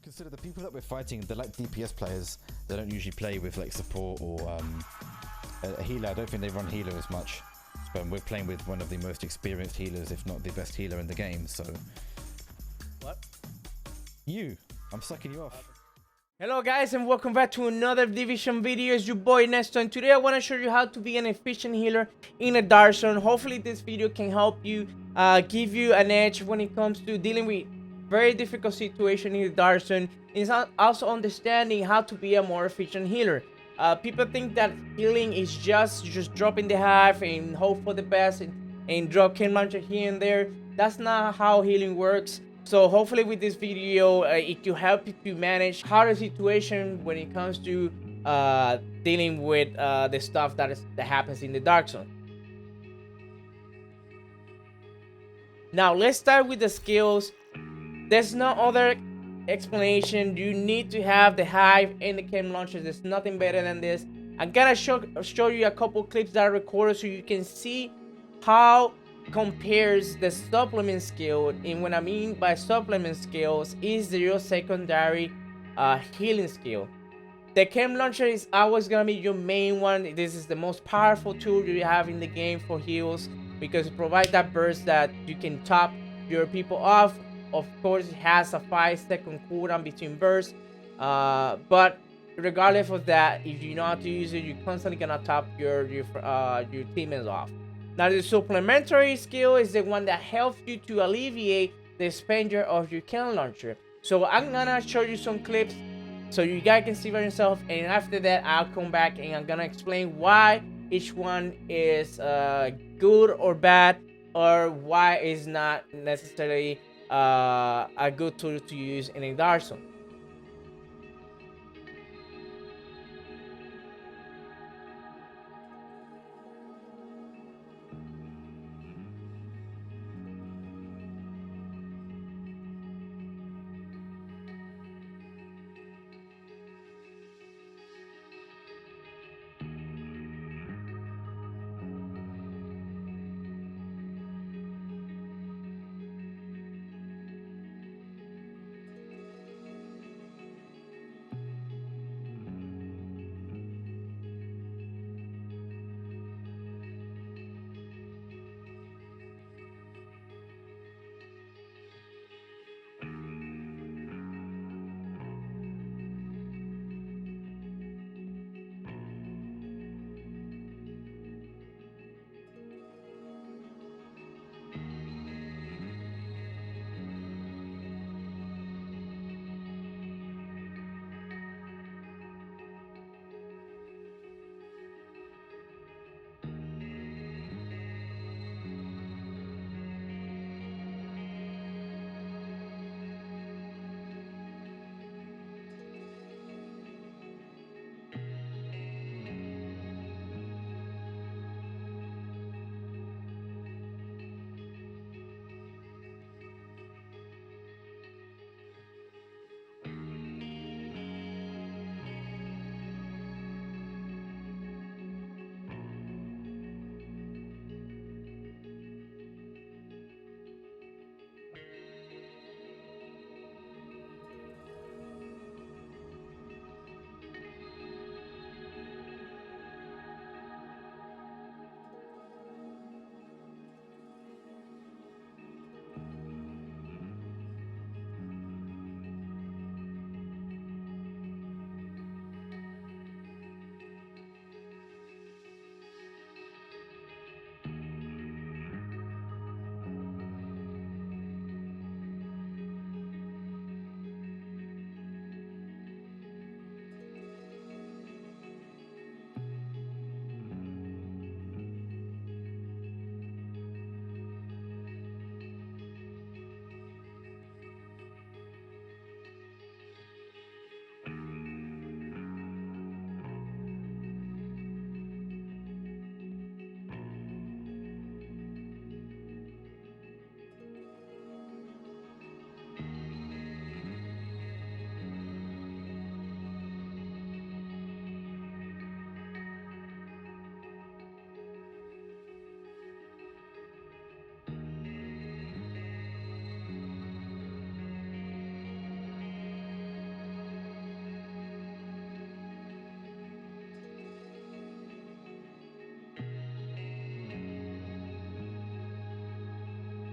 consider the people that we're fighting, they're like DPS players. They don't usually play with like support or a healer. I don't think they run healer as much. But we're playing with one of the most experienced healers, if not the best healer in the game. So, What? I'm sucking you off. Hello guys, and welcome back to another Division video. It's your boy Nesto, and today I want to show you how to be an efficient healer in a Darkzone. Hopefully this video can help you, give you an edge when it comes to dealing with very difficult situation in the Darkzone. It's also understanding how to be a more efficient healer. People think that healing is just dropping the hive and hope for the best and drop kill launcher here and there. That's not how healing works. So hopefully with this video, it can help you to manage harder situation when it comes to dealing with the stuff that happens in the Darkzone. Now let's start with the skills. There's no other explanation. You need to have the hive and the chem launchers. There's nothing better than this. I'm gonna show you a couple clips that I recorded so you can see how compares the supplement skill. And what I mean by supplement skills is your secondary healing skill. The chem launcher is always gonna be your main one. This is the most powerful tool you have in the game for heals because it provides that burst that you can top your people off. Of course, it has a 5-second cooldown between bursts, but regardless of that, if you know how to use it, you're constantly gonna top your teammates off. Now the supplementary skill is the one that helps you to alleviate the expenditure of your cannon launcher. So I'm gonna show you some clips so you guys can see for yourself, and after that I'll come back and I'm gonna explain why each one is good or bad, or why it's not necessarily a good tool to use in a Darkzone.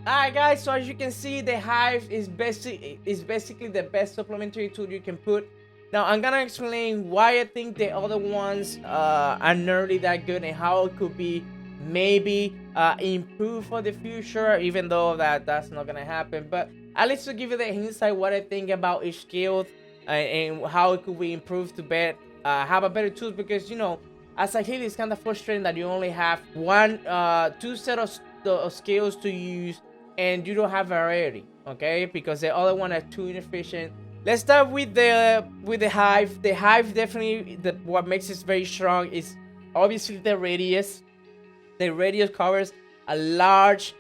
Alright guys, so as you can see, the hive is basically the best supplementary tool you can put. Now I'm gonna explain why I think the other ones are not really that good and how it could be maybe improved for the future, even though that's not gonna happen. But at least to give you the insight what I think about each skill and how it could be improved to have a better tools, because you know, as a healer, it's kind of frustrating that you only have two set of skills to use and you don't have variety, okay? Because the other one are too inefficient. Let's start with the hive. The hive definitely, what makes it very strong is obviously the radius. The radius covers a large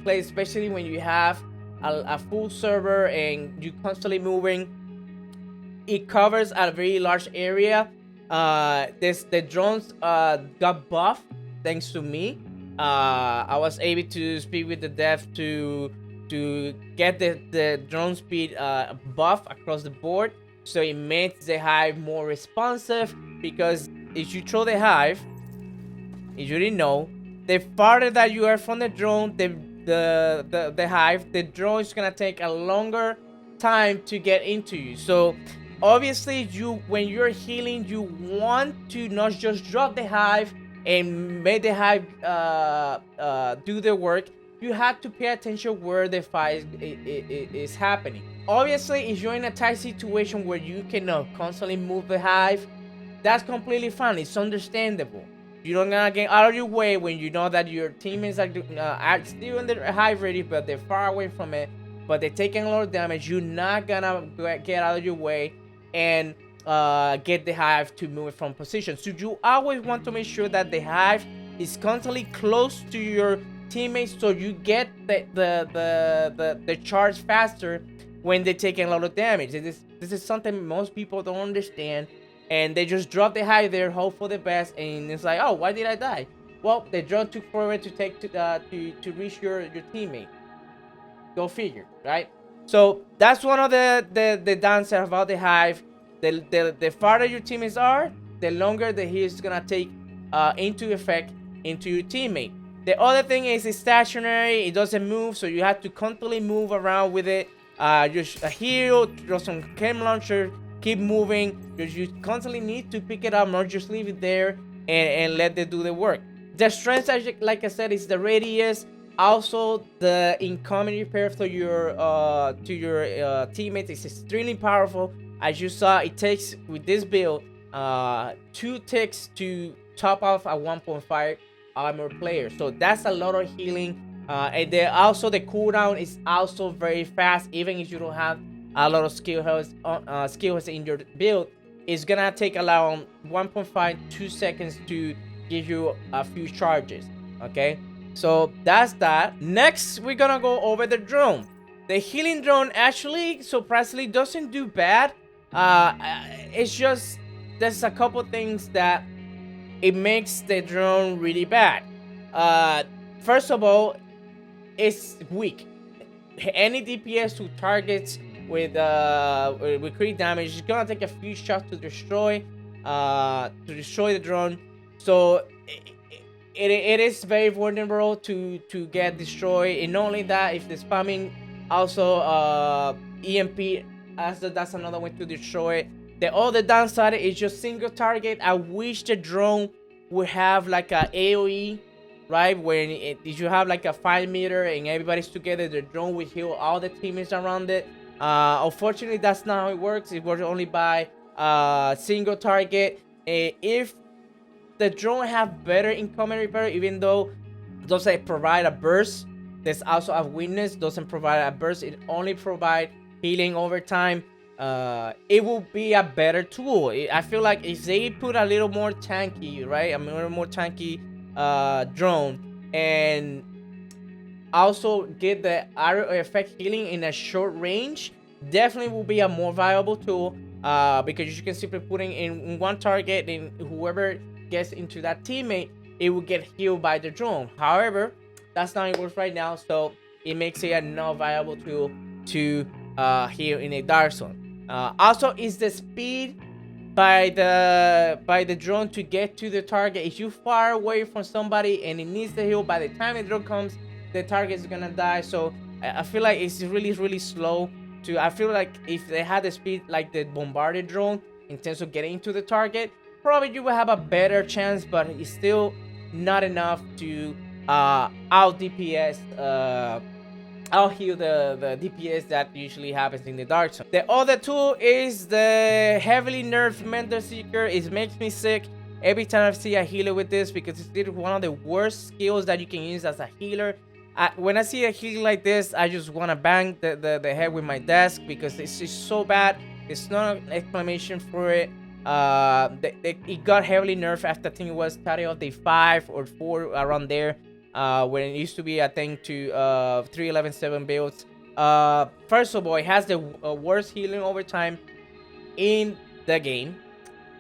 place, especially when you have a full server and you constantly moving. It covers a very large area. The drones got buffed thanks to me. I was able to speak with the dev to get the drone speed buff across the board, so it makes the hive more responsive. Because if you throw the hive, if you didn't know, the farther that you are from the drone, the hive, the drone is gonna take a longer time to get into you. So obviously, when you're healing, you want to not just drop the hive and make the hive do the work. You have to pay attention where the fight is happening. Obviously, if you're in a tight situation where you cannot constantly move the hive, that's completely fine. It's understandable. You don't gonna get out of your way when you know that your teammates are still in the hive ready, but they're far away from it, but they're taking a lot of damage. You're not gonna get out of your way and get the hive to move from position. So you always want to make sure that the hive is constantly close to your teammates, so you get the charge faster when they're taking a lot of damage. This is something most people don't understand, and they just drop the hive there, hope for the best, and it's like, oh, why did I die? Well, the drone took forever to reach your teammate. Go figure, right? So that's one of the downsides about the hive. The farther your teammates are, the longer the heal is gonna take into effect into your teammate. The other thing is it's stationary, it doesn't move, so you have to constantly move around with it. Just a heal, throw some chem launcher, keep moving. You constantly need to pick it up, not just leave it there and let it do the work. The strength, like I said, is the radius. Also, the incoming repair to your teammates is extremely powerful. As you saw, it takes, with this build, 2 ticks to top off a 1.5 armor player. So that's a lot of healing. And then also the cooldown is also very fast. Even if you don't have a lot of skills in your build, it's gonna take around 1.5-2 seconds to give you a few charges. Okay, so that's that. Next, we're gonna go over the drone. The healing drone actually surprisingly doesn't do bad. It's just there's a couple things that it makes the drone really bad. First of all, it's weak. Any DPS who targets with crit damage is gonna take a few shots to destroy the drone. So it is very vulnerable to get destroyed. And not only that, if the spamming also EMP, that's another way to destroy it. The other downside is just single target. I wish the drone would have like a AoE, right? When if you have like a 5 meter and everybody's together, the drone will heal all the teammates around it. Unfortunately, that's not how it works. It works only by single target. If the drone have better incoming repair, even though it doesn't provide a burst, there's also a weakness, doesn't provide a burst, it only provide healing over time. It will be a better tool. I feel like if they put a little more tanky, right, a little more tanky drone, and also get the arrow effect healing in a short range, definitely will be a more viable tool, because you can simply putting in one target, and whoever gets into that teammate, it will get healed by the drone. However, that's not how it works right now, so it makes it a not viable tool to heal in a Darkzone. Also, is the speed by the drone to get to the target. If you far away from somebody and it needs the heal, by the time the drone comes, the target is gonna die. So I feel like it's really slow. I feel like if they had the speed like the bombardier drone in terms of getting into the target, probably you will have a better chance, but it's still not enough to out DPS I'll heal the DPS that usually happens in the Darkzone. The other tool is the heavily nerfed Mentor Seeker. It makes me sick every time I see a healer with this, because it's one of the worst skills that you can use as a healer. When I see a healer like this, I just want to bang the head with my desk, because it's just so bad. There's no explanation for it. It got heavily nerfed after, I think it was starting off day 5 or 4, around there. When it used to be, I think, to 3.11.7 builds. First of all, it has the worst healing over time in the game.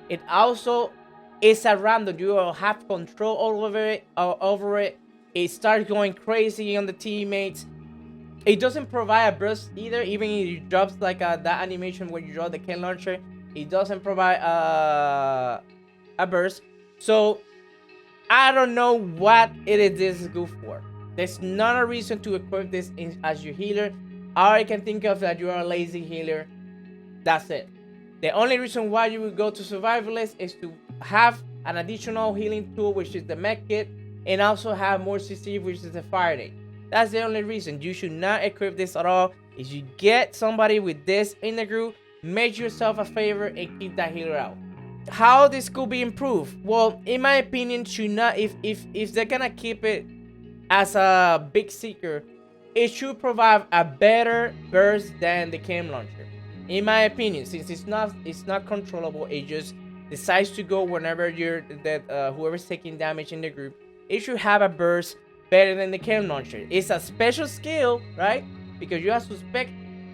It also is a random. You will have control over it. It starts going crazy on the teammates. It doesn't provide a burst either. Even if it drops like that animation when you draw the can launcher, it doesn't provide a burst. So I don't know what this is good for. There's not a reason to equip this as your healer. All I can think of that you are a lazy healer. That's it. The only reason why you would go to survivalist is to have an additional healing tool, which is the med kit, and also have more CC, which is the fire day. That's the only reason. You should not equip this at all. If you get somebody with this in the group, make yourself a favor and keep that healer out. How this could be improved? Well, in my opinion, should not, if they're gonna keep it as a big seeker, it should provide a better burst than the cam launcher. In my opinion, since it's not controllable, it just decides to go whenever whoever's taking damage in the group. It should have a burst better than the cam launcher. It's a special skill, right? Because you have to spec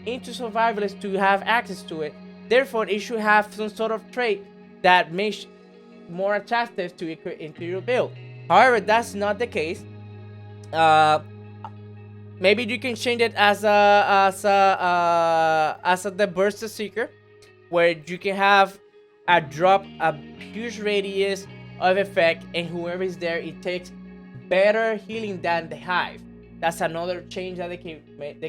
into survivalists to have access to it. Therefore, it should have some sort of trait that makes more attractive to into your build. However, that's not the case. Maybe you can change it as the burst seeker, where you can have a huge radius of effect, and whoever is there, it takes better healing than the hive. That's another change that they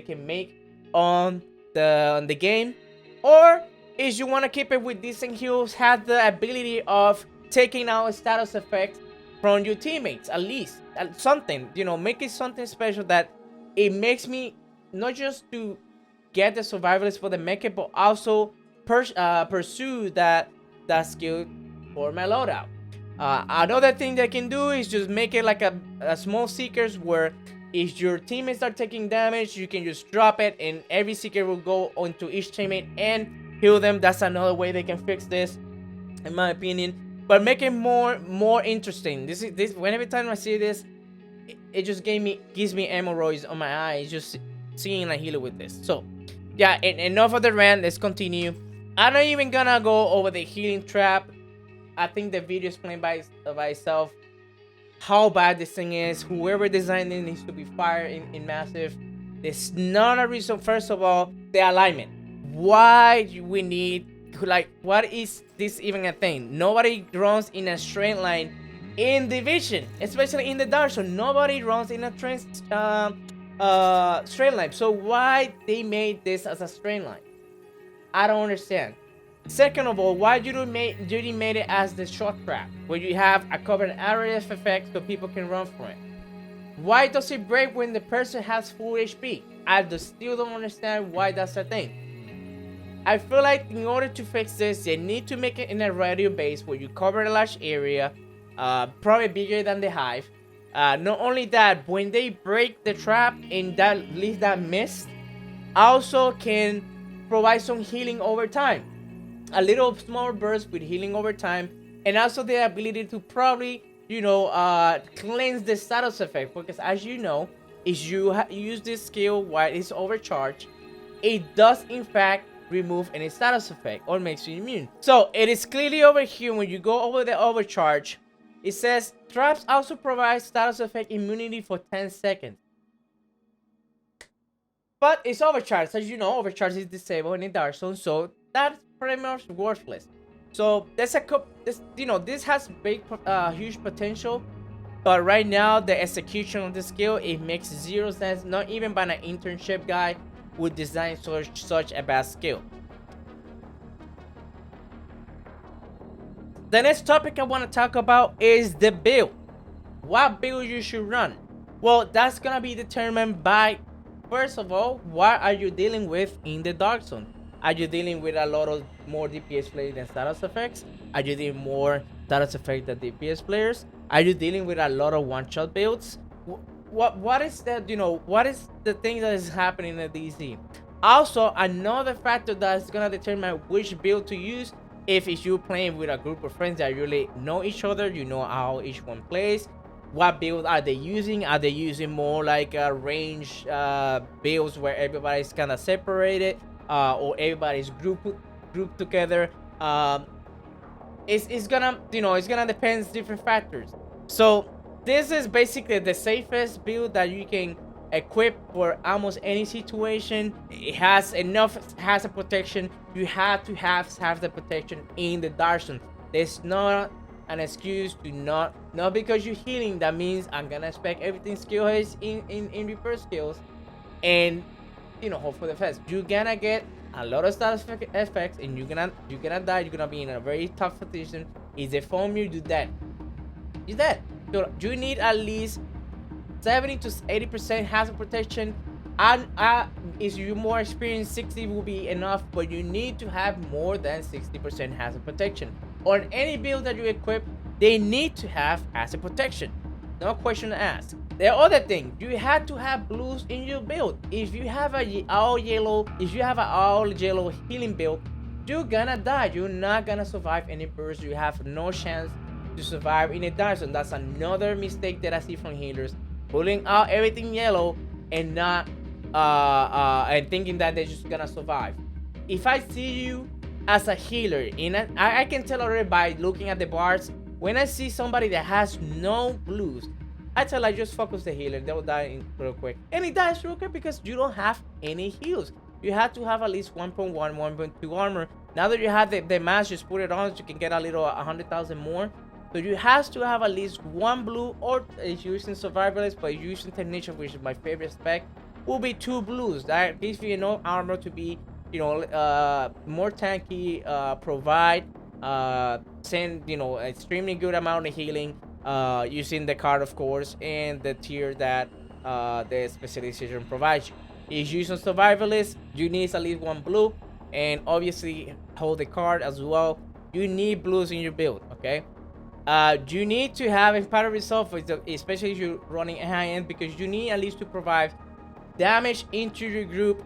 can make on the game. Or if you want to keep it with decent heals, have the ability of taking out status effects from your teammates, at least something, make it something special that it makes me not just to get the survivalist for the mech, but also pursue that skill for my loadout. Another thing they can do is just make it like a small seekers, where if your teammates are taking damage, you can just drop it and every seeker will go onto each teammate and heal them. That's another way they can fix this, in my opinion. But make it more interesting. This whenever time I see this, it just gives me hemorrhoids on my eyes just seeing a healer with this. So yeah, enough of the rant. Let's continue. I'm not even gonna go over the healing trap. I think the video explained by itself how bad this thing is. Whoever designed it needs to be fired in massive. There's not a reason. First of all, the alignment. Why do we need, what is this even a thing? Nobody runs in a straight line in Division, especially in the Darkzone. Nobody runs in a straight line. So why they made this as a straight line? I don't understand. Second of all, why you didn't made it as the shot trap, where you have a covered area effect so people can run from it? Why does it break when the person has full HP? I still don't understand why that's a thing. I feel like in order to fix this, they need to make it in a radio base where you cover a large area, probably bigger than the hive. Not only that, when they break the trap and that leaves that mist, also can provide some healing over time. A little small burst with healing over time, and also the ability to probably, cleanse the status effect. Because as you know, if you use this skill while it's overcharged, it does in fact remove any status effect or makes you immune. So it is clearly over here when you go over the overcharge, it says traps also provide status effect immunity for 10 seconds. But it's overcharged. As you know, overcharge is disabled in the Darkzone, so that's pretty much worthless. So there's this has big huge potential But right now, the execution of the skill, it makes zero sense. Not even by an internship guy would design such a bad skill. The next topic I want to talk about is the build. What build you should run? Well, that's gonna be determined by, first of all, what are you dealing with in the Darkzone? Are you dealing with a lot of more DPS players than status effects? Are you dealing more status effects than DPS players? Are you dealing with a lot of one-shot builds? What is that? What is the thing that is happening in DC? Also, another factor that's gonna determine which build to use, if you're playing with a group of friends that really know each other, you know how each one plays. What build are they using? Are they using more like range builds where everybody's kind of separated, or everybody's grouped together? It's gonna depend different factors. So this is basically the safest build that you can equip for almost any situation. It has enough hazard protection. You have to have the protection in the Darkzone. There's not an excuse to not because you're healing. That means I'm gonna expect everything skill is in reverse skills, and hope for the best. You're gonna get a lot of status effects, and you're gonna die. You're gonna be in a very tough position. If they foam you, you're dead. You're dead. So you need at least 70 to 80% hazard protection. And if you're more experienced, 60 will be enough, but you need to have more than 60% hazard protection. On any build that you equip, they need to have hazard protection. No question to ask. The other thing, you have to have blues in your build. If you have a all yellow healing build, you're gonna die. You're not gonna survive any burst. You have no chance to survive in a Darkzone. That's another mistake that I see from healers, pulling out everything yellow and not and thinking that they're just gonna survive. If I see you as a healer, I can tell already by looking at the bars. When I see somebody that has no blues, I tell I just focus the healer. They'll die real quick, and it dies real quick because you don't have any heals. You have to have at least 1.1, 1.2 armor. Now that you have the mask, just put it on so you can get a little 100,000 more. So you have to have at least one blue, or if you're using survivalist, but you're using technician, which is my favorite spec, will be 2 blues. That gives you enough armor to be, more tanky, provide, send, extremely good amount of healing, using the card, of course, and the tier that the specialization provides you. If you're using survivalist, you need at least 1 blue, and obviously hold the card as well. You need blues in your build, okay? You need to have a pattern resolve, especially if you're running a high end, because you need at least to provide damage into your group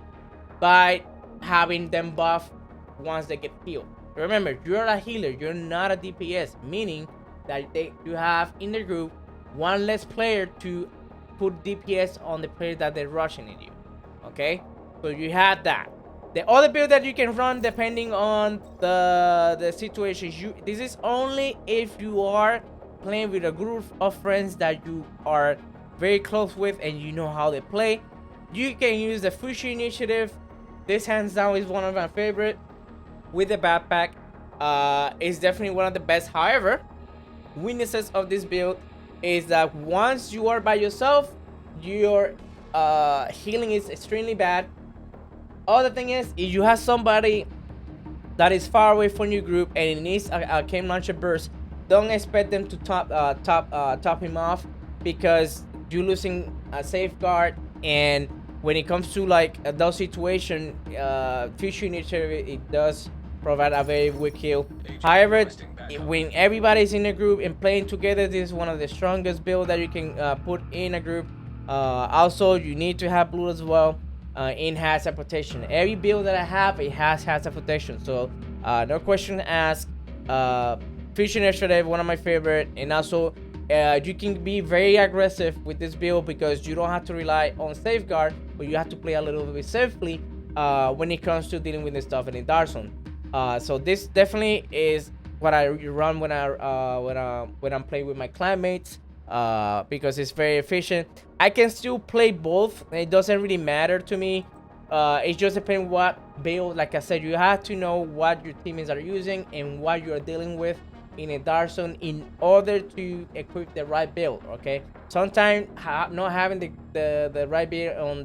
by having them buff once they get healed. Remember, you're a healer, you're not a DPS, meaning that you have in the group one less player to put DPS on the player that they're rushing at you. Okay, so you have that. The other build that you can run, depending on the situation, this is only if you are playing with a group of friends that you are very close with and you know how they play. You can use the Fushi initiative. This hands down is one of my favorite. With the backpack, it's definitely one of the best. However, weaknesses of this build is that once you are by yourself, your healing is extremely bad. Other thing is, if you have somebody that is far away from your group and it needs a came launcher burst, don't expect them to top him off, because you're losing a safeguard. And when it comes to like those situations, future initiative, it does provide a very weak heal. However, when everybody's in a group and playing together, this is one of the strongest builds that you can put in a group. Also, you need to have blue as well. In hazard protection, every build that I have, it has hazard protection, so no question to ask. Fusion initiative, one of my favorite. And also you can be very aggressive with this build because you don't have to rely on safeguard, but you have to play a little bit safely when it comes to dealing with this stuff in the Darkzone. So this definitely is what I run when I'm playing with my clanmates, because it's very efficient. I can still play both. It doesn't really matter to me. It just depends what build. Like I said, you have to know what your teammates are using and what you are dealing with. in a Darkzone in order to equip the right build. Okay, sometimes not having the right build on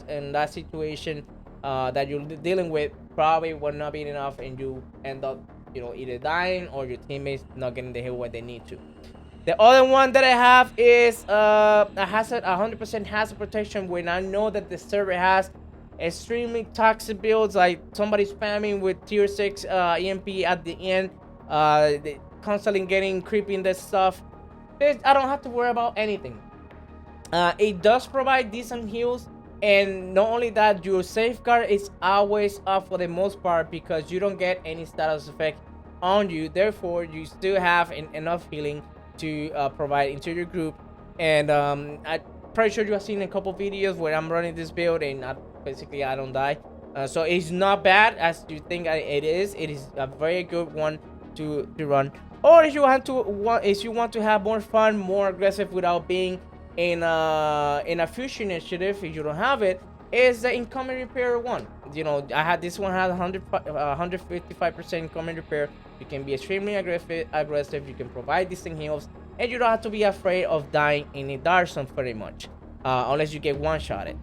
in that situation that you're dealing with probably will not be enough, and you end up, you know, either dying or your teammates not getting the hit what they need to. The other one that I have is a hazard, 100% hazard protection. When I know that the server has extremely toxic builds, like somebody spamming with tier 6 EMP at the end, constantly getting creepy in this stuff, I don't have to worry about anything. It does provide decent heals, and not only that, your safeguard is always up for the most part because you don't get any status effect on you. Therefore, you still have enough healing to provide into your group. And I'm pretty sure you have seen a couple videos where I'm running this build and basically I don't die. So it's not bad as you think it is. It is a very good one to run. Or if you want to have more fun, more aggressive without being in a fusion initiative, if you don't have it, is the incoming repair one. You know, I had this one has 155% incoming repair. You can be extremely aggressive. You can provide decent heals, and you don't have to be afraid of dying in a Darkzone pretty much, unless you get one-shotted.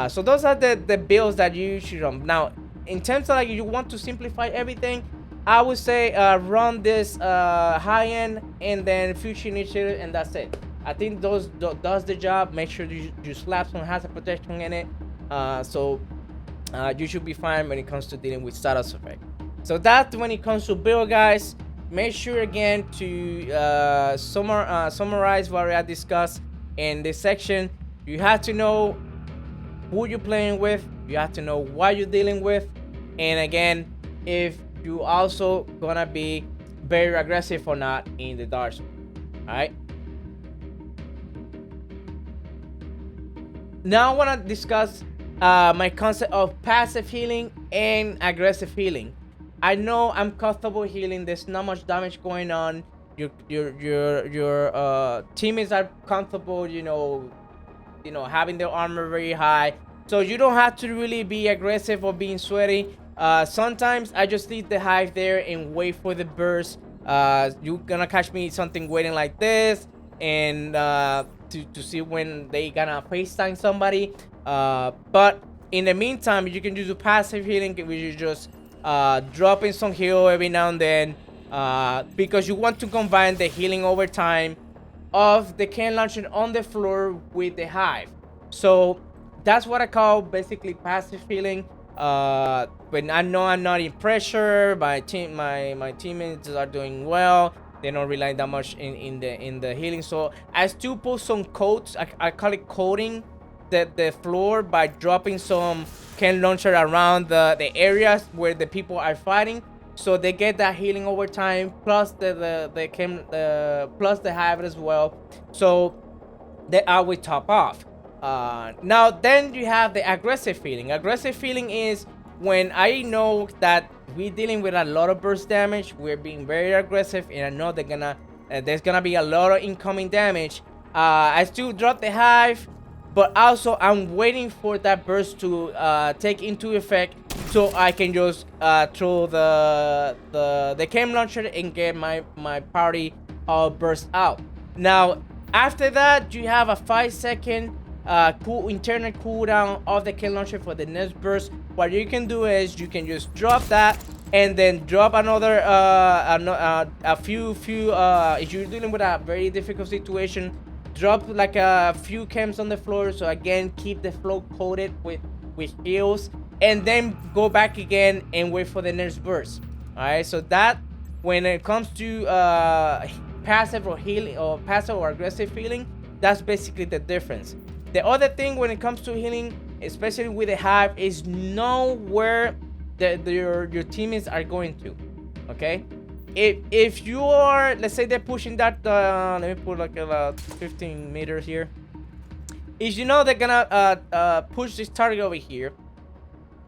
So those are the builds that you should run. Now, in terms of like you want to simplify everything, I would say run this high-end and then fusion initiative, and that's it. I think those does the job. Make sure you slap some hazard protection in it, so you should be fine when it comes to dealing with status effect. So that's when it comes to build, guys. Make sure again to summarize what I discussed in this section. You have to know who you're playing with. You have to know what you're dealing with, and again, if you also gonna be very aggressive or not in the Darkzone. All right. Now I want to discuss my concept of passive healing and aggressive healing. I know I'm comfortable healing. There's not much damage going on. Your teammates are comfortable, you know, having their armor very high, so you don't have to really be aggressive or being sweaty. Sometimes I just leave the hive there and wait for the burst. You're gonna catch me something waiting like this, and to see when they gonna FaceTime somebody. But in the meantime, you can do passive healing, which is just dropping some heal every now and then, because you want to combine the healing over time of the can launcher on the floor with the hive. So that's what I call basically passive healing. When I know I'm not in pressure, my teammates are doing well, they don't rely that much in the healing. So I still put some coats. I call it coating the floor by dropping some can launcher around the areas where the people are fighting, so they get that healing over time, plus the plus the hive as well, so they always top off. Now then you have the aggressive feeling. Aggressive feeling is when I know that we're dealing with a lot of burst damage, we're being very aggressive, and I know there's gonna be a lot of incoming damage. I still drop the hive, but also I'm waiting for that burst to take into effect, so I can just throw the cam launcher and get my party all burst out. Now after that, you have a 5-second internal cooldown of the cam launcher for the next burst. What you can do is you can just drop that and then drop another a few if you're dealing with a very difficult situation, drop like a few chems on the floor, so again keep the floor coated with heals, and then go back again and wait for the next burst. All right, so that when it comes to passive or healing, or passive or aggressive healing, that's basically the difference. The other thing when it comes to healing, especially with the hive, is know where your teammates are going to. Okay, if you are, let's say they're pushing that let me put like 15 meters here. If you know they're gonna push this target over here,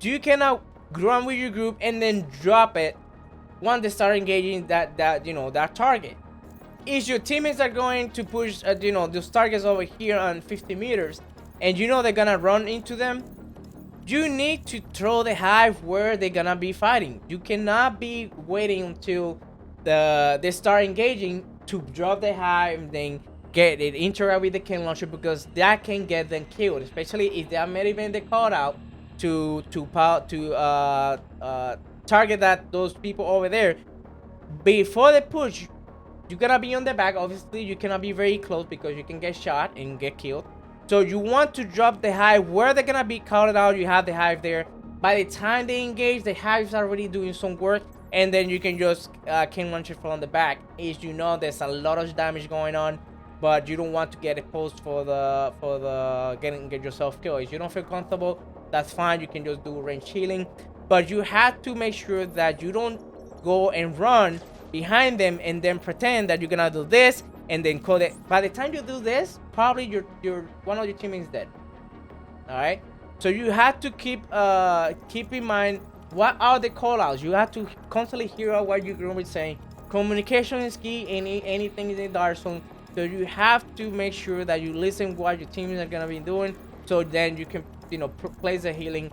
you cannot run with your group and then drop it once they start engaging that target. If your teammates are going to push those targets over here on 50 meters, and you know they're gonna run into them, you need to throw the hive where they're gonna be fighting. You cannot be waiting until they start engaging to drop the hive and then get it interact with the can launcher, because that can get them killed, especially if they are maybe the call out to target those people over there before they push. You gotta be on the back. Obviously, you cannot be very close because you can get shot and get killed. So you want to drop the hive where they're gonna be called out. You have the hive there. By the time they engage, the hive's already doing some work, and then you can just can launch it from the back. As you know, there's a lot of damage going on, but you don't want to get exposed for the get yourself killed. If you don't feel comfortable, that's fine. You can just do range healing, but you have to make sure that you don't go and run behind them and then pretend that you're gonna do this and then call it. By the time you do this, probably your one of your teammates dead. All right, so you have to keep in mind what are the callouts. You have to constantly hear out what your group is saying. Communication is key in anything in the Darkzone, so you have to make sure that you listen what your teammates are gonna be doing, so then you can place the healing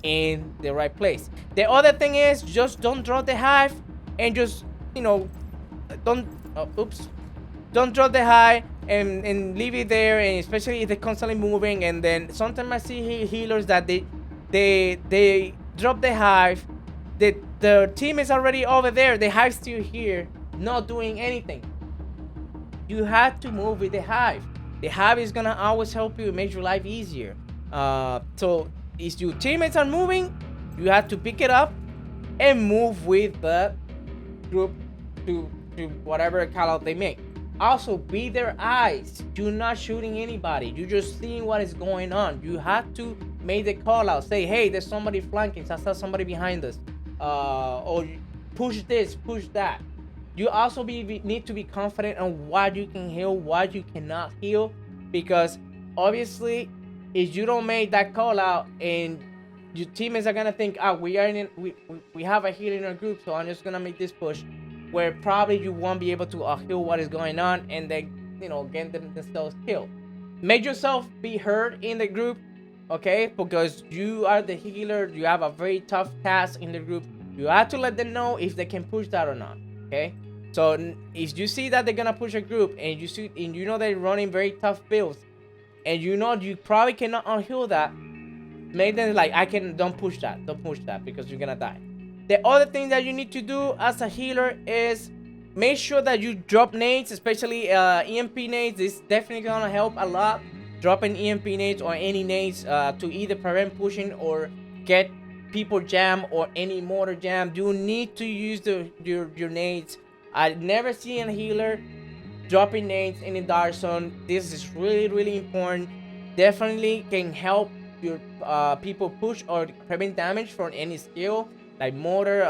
in the right place. The other thing is, just don't drop the hive and just don't drop the hive and leave it there, and especially if they're constantly moving. And then sometimes I see healers that they drop the hive, the team is already over there, the hive's still here not doing anything. You have to move with the hive. The hive is gonna always help you, make your life easier. So if your teammates are moving, you have to pick it up and move with the group to whatever call out they make. Also, be their eyes. You're not shooting anybody, you're just seeing what is going on. You have to make the call out, say, hey, there's somebody flanking, I saw somebody behind us, or push this, push that. You also need to be confident on what you can heal, what you cannot heal, because obviously if you don't make that call out and your teammates are gonna think, we have a healer in our group, so I'm just gonna make this push, where probably you won't be able to heal what is going on, and then get themselves killed. Make yourself be heard in the group, okay? Because you are the healer, you have a very tough task in the group. You have to let them know if they can push that or not, okay? So if you see that they're gonna push a group, and you know they're running very tough builds, and you probably cannot unheal that, make them like, don't push that because you're gonna die. The other thing that you need to do as a healer is make sure that you drop nades, especially EMP nades. This is definitely gonna help a lot. Dropping EMP nades or any nades to either prevent pushing or get people jam or any mortar jam. You need to use your nades. I never seen a healer dropping nades in the Darkzone. This is really, really important. Definitely can help your people push or prevent damage from any skill like mortar,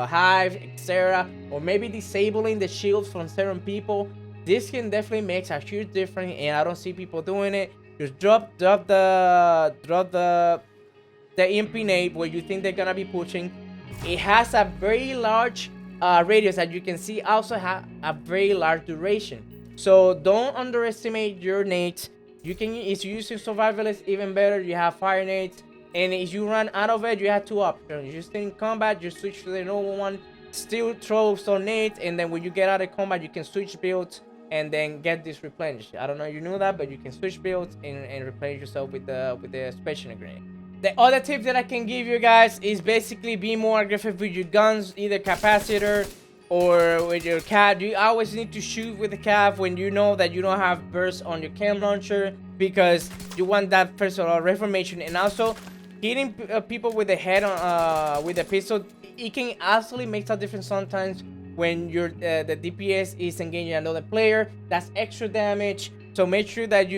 hive, etc., or maybe disabling the shields from certain people. This can definitely make a huge difference, and I don't see people doing it. Just drop the EMP nade where you think they're gonna be pushing. It has a very large radius, as you can see. Also have a very large duration, so don't underestimate your nades. If you're using survivalists, even better. You have fire nades, and if you run out of it, you have two options. You're still in combat, you switch to the normal one, still throw some nades, and then when you get out of combat, you can switch builds and then get this replenished. I don't know if you knew that, but you can switch builds and replenish yourself with the special grenade. The other tip that I can give you guys is basically be more aggressive with your guns, either capacitor or with your cav. You always need to shoot with the cav when you know that you don't have burst on your cam launcher, because you want that first of all reformation. And also hitting people with the head on with the pistol, it can actually make a difference sometimes when the DPS is engaging another player. That's extra damage. So make sure that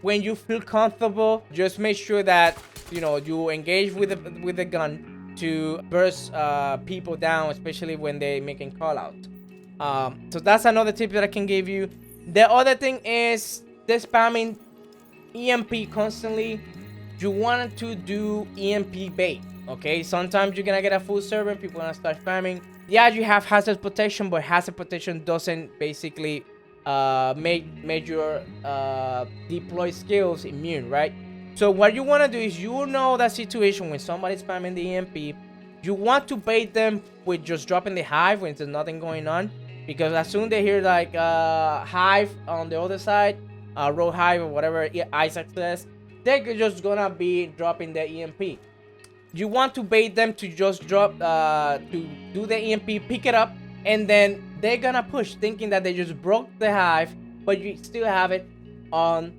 when you feel comfortable, just make sure that you engage with the gun to burst people down, especially when they're making call out. So that's another tip that I can give you. The other thing is the spamming EMP constantly. You want to do EMP bait, okay? Sometimes you're gonna get a full server and people gonna start spamming. Yeah, you have hazard protection, but hazard protection doesn't basically make your deploy skills immune, right? So what you want to do is, that situation when somebody's spamming the EMP, You want to bait them with just dropping the hive when there's nothing going on, because as soon as they hear like hive on the other side, road hive or whatever Isaac says, they're just gonna be dropping the EMP. You want to bait them to just drop to do the EMP, pick it up, and then they're gonna push, thinking that they just broke the hive, but you still have it on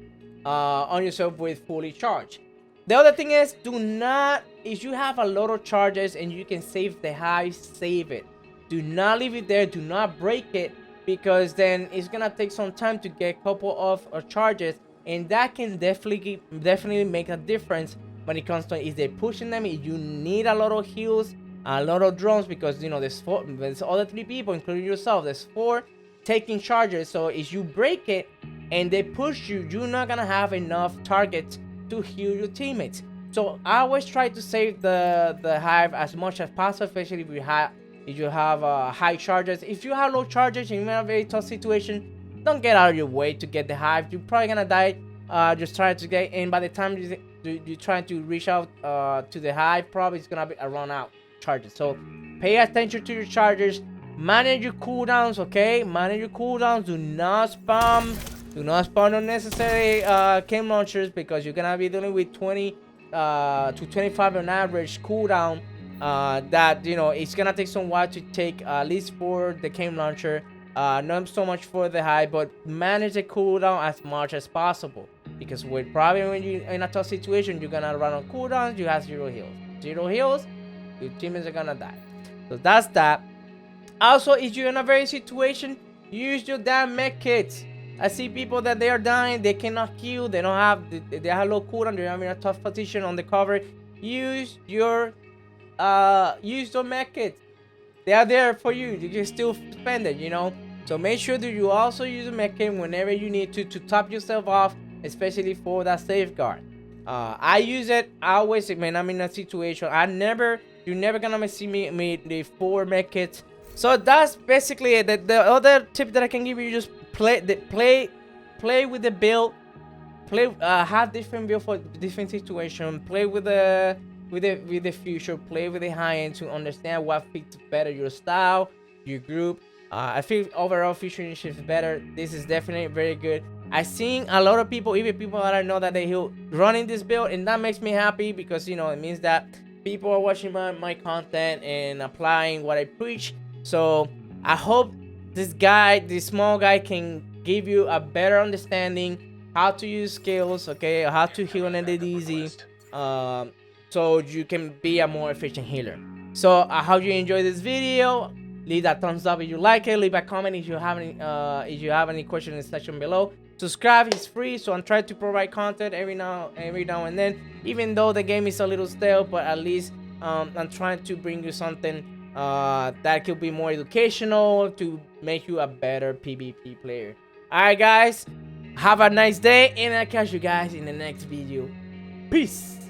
yourself with fully charged. The other thing is, do not, if you have a lot of charges and you can save the hive, save it. Do not leave it there. Do not break it, because then it's gonna take some time to get a couple of charges, and that can definitely make a difference when it comes to if they're pushing them. If you need a lot of heals, a lot of drones, because you know there's other 3 people, including yourself. There's 4 taking charges. So if you break it and they push you, you're not gonna have enough targets to heal your teammates. So I always try to save the hive as much as possible, especially if you have high charges. If you have low charges and you're in a very tough situation, don't get out of your way to get the hive. You're probably gonna die just trying to get in. By the time you're trying to reach out to the hive, probably it's gonna be a run out charges. So pay attention to your charges, manage your cooldowns, okay? Manage your cooldowns. Do not spam unnecessary chem launchers, because you're gonna be dealing with 20 to 25 on average cooldown. That, you know, it's gonna take some while to take, at least for the chem launcher, not so much for the hive, but manage the cooldown as much as possible, because when you're in a tough situation, you're gonna run on cooldowns. You have 0 heals, your teammates are gonna die. So that's that. Also, if you're in a very situation, use your damn med kits. I see people that they are dying, they cannot heal, they have low cooldown, they're having a tough position on the cover. Use your med kits. They are there for you. You can still spend it, you know. So make sure that you also use a med kit whenever you need to top yourself off, especially for that safeguard. I use it always when I'm in a situation. You're never gonna see me the 4 med kits. So that's basically it. The other tip that I can give you, just play with the build. Have different build for different situation. Play with the future. Play with the high end to understand what fits better your style, your group. I feel overall future initiative is better. This is definitely very good. I've seen a lot of people, even people that I know, that they running this build, and that makes me happy, because you know it means that people are watching my content and applying what I preach. So I hope this small guy, can give you a better understanding how to use skills, okay, how to heal and it easy, so you can be a more efficient healer. So I hope you enjoyed this video. Leave that thumbs up if you like it. Leave a comment if you have any questions in the section below. Subscribe, it's free, so I'm trying to provide content every now and then, even though the game is a little stale, but at least I'm trying to bring you something that could be more educational to make you a better PvP player. Alright guys, have a nice day, and I'll catch you guys in the next video. Peace.